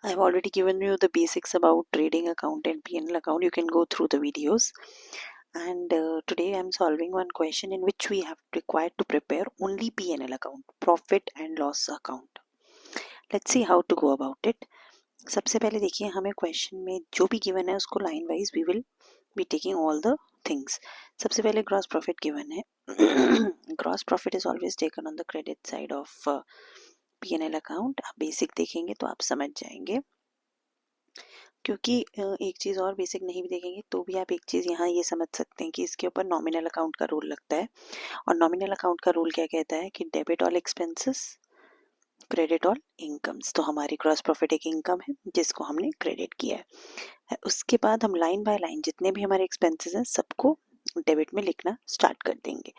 I've already given you the basics about trading account and P&L account. You can go through the videos. And today I'm solving one question in which we have required to prepare only P&L account, profit and loss account. Let's see how to go about it. सबसे पहले देखिए हमें question में जो भी given है उसको line wise we will be taking all the things. सबसे पहले ग्रॉस प्रॉफिट गिवन है. Gross profit is always taken on the credit side of P&L account. आप बेसिक देखेंगे तो आप समझ जाएंगे, क्योंकि एक चीज़ और बेसिक नहीं भी देखेंगे तो भी आप एक चीज़ यहाँ ये समझ सकते हैं कि इसके ऊपर नॉमिनल अकाउंट का रूल लगता है. और नॉमिनल अकाउंट का रूल क्या कहता है कि debit all expenses, credit all incomes. तो हमारी ग्रॉस प्रॉफिट एक इनकम है जिसको हमने क्रेडिट किया है. उसके बाद हम लाइन बाय लाइन जितने भी हमारे एक्सपेंसेस हैं सबको डेबिट में लिखना स्टार्ट कर देंगे.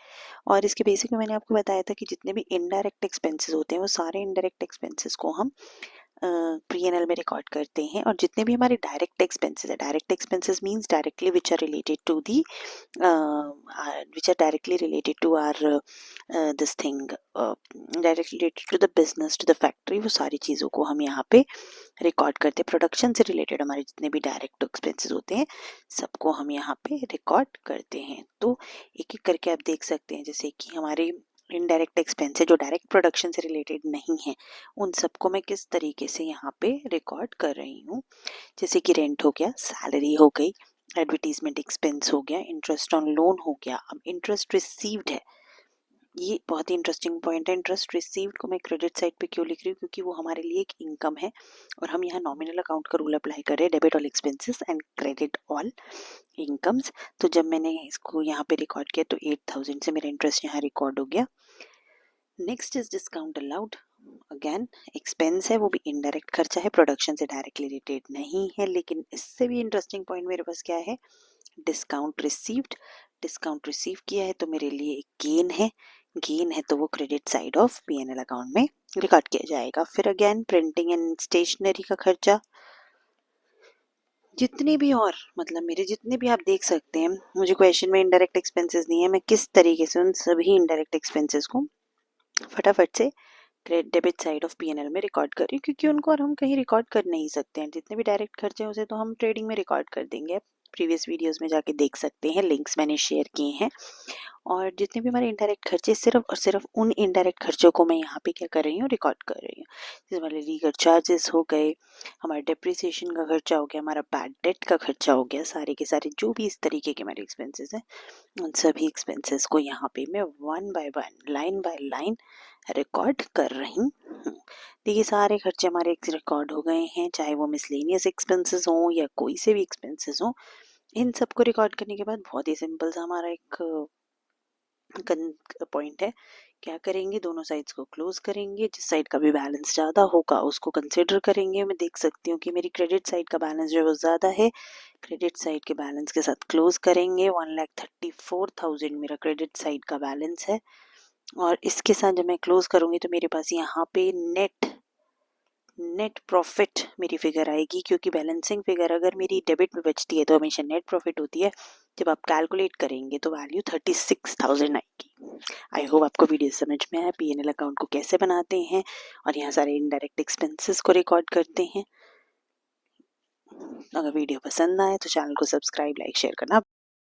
और इसके बेसिक में मैंने आपको बताया था कि जितने भी इनडायरेक्ट एक्सपेंसेस होते हैं वो सारे इनडायरेक्ट एक्सपेंसेस को हम P&L में रिकॉर्ड करते हैं. और जितने भी हमारे डायरेक्ट एक्सपेंसेस है, direct expenses means directly which are related to the which are directly related to our this thing, directly related to the business, to the factory, वो सारी चीज़ों को हम यहाँ पे रिकॉर्ड करते हैं. प्रोडक्शन से रिलेटेड हमारे जितने भी डायरेक्ट एक्सपेंसेस होते हैं सबको हम यहाँ पे रिकॉर्ड करते हैं. तो एक एक करके आप देख सकते हैं, जैसे कि हमारे इनडायरेक्ट एक्सपेंस है जो डायरेक्ट प्रोडक्शन से रिलेटेड नहीं है, उन सबको मैं किस तरीके से यहाँ पे रिकॉर्ड कर रही हूँ. जैसे कि रेंट हो गया, सैलरी हो गई, एडवर्टीजमेंट एक्सपेंस हो गया, इंटरेस्ट ऑन लोन हो गया. अब इंटरेस्ट रिसीव्ड है, ये बहुत ही इंटरेस्टिंग पॉइंट है. इंटरेस्ट रिसीव्ड को मैं क्रेडिट साइड पे क्यों लिख रही हूँ, क्योंकि वो हमारे लिए एक इनकम है और हम यहाँ नॉमिनल अकाउंट का रूल अप्लाई कर रहे हैं, debit all expenses and credit all incomes. तो जब मैंने इसको यहाँ पे रिकॉर्ड किया तो 8,000 से मेरा इंटरेस्ट यहाँ रिकॉर्ड हो गया. Next is discount allowed. Again expense है, वो भी इनडायरेक्ट खर्चा है, प्रोडक्शन से डायरेक्टली रिलेटेड नहीं है. लेकिन इससे भी इंटरेस्टिंग पॉइंट मेरे पास क्या है, डिस्काउंट रिसीव्ड. डिस्काउंट रिसीव किया है तो मेरे लिए एक गेन है. गेन है तो वो credit side of P&L account में रिकॉर्ड किया जाएगा. फिर अगेन प्रिंटिंग एंड स्टेशनरी का खर्चा, जितने भी और मतलब मेरे जितने भी आप देख सकते हैं, मुझे क्वेश्चन में इनडायरेक्ट एक्सपेंसेस नहीं है, मैं किस तरीके से उन सभी इनडायरेक्ट एक्सपेंसेस को फटाफट से डेबिट साइड ऑफ P&L में रिकॉर्ड कर रही हूँ, क्योंकि उनको और हम कहीं रिकॉर्ड कर नहीं सकते हैं. जितने भी डायरेक्ट खर्चे हैं उसे तो हम ट्रेडिंग में रिकॉर्ड कर देंगे. प्रीवियस वीडियोस में जाके देख सकते हैं, लिंक्स मैंने शेयर किए हैं. और जितने भी हमारे इनडायरेक्ट खर्चे, सिर्फ और सिर्फ उन इनडायरेक्ट खर्चों को मैं यहाँ पे क्या कर रही हूँ, रिकॉर्ड कर रही हूँ. जैसे हमारे लीगल चार्जेस हो गए, हमारा डेप्रिसिएशन का खर्चा हो गया, हमारा बैड डेट का खर्चा हो गया, सारे के सारे जो भी इस तरीके के हमारे एक्सपेंसेस हैं उन सभी एक्सपेंसेस को यहाँ पे मैं one by one, line by line record कर रही हूँ. देखिए सारे खर्चे हमारे रिकॉर्ड हो गए हैं, चाहे वो मिसलेनियस एक्सपेंसेस हों या कोई से भी एक्सपेंसेस हों. इन सबको रिकॉर्ड करने के बाद बहुत ही सिंपल सा हमारा एक पॉइंट है. क्या करेंगे, दोनों साइड्स को क्लोज करेंगे, जिस साइड का भी बैलेंस ज़्यादा होगा उसको कंसिडर करेंगे. मैं देख सकती हूँ कि मेरी क्रेडिट साइड का बैलेंस जो है वो ज़्यादा है, क्रेडिट साइड के बैलेंस के साथ क्लोज करेंगे. 1,34,000 मेरा क्रेडिट साइड का बैलेंस है. और इसके साथ जब मैं क्लोज करूँगी तो मेरे पास यहाँ पे नेट प्रॉफिट मेरी फिगर आएगी, क्योंकि बैलेंसिंग फिगर अगर मेरी डेबिट में बचती है तो हमेशा नेट प्रॉफिट होती है. जब आप कैलकुलेट करेंगे तो वैल्यू 36,000 आएगी. आई होप आपको वीडियो समझ में आया, P&L अकाउंट को कैसे बनाते हैं और यहाँ सारे इनडायरेक्ट एक्सपेंसेस को रिकॉर्ड करते हैं. अगर वीडियो पसंद आए तो चैनल को सब्सक्राइब, लाइक, शेयर करना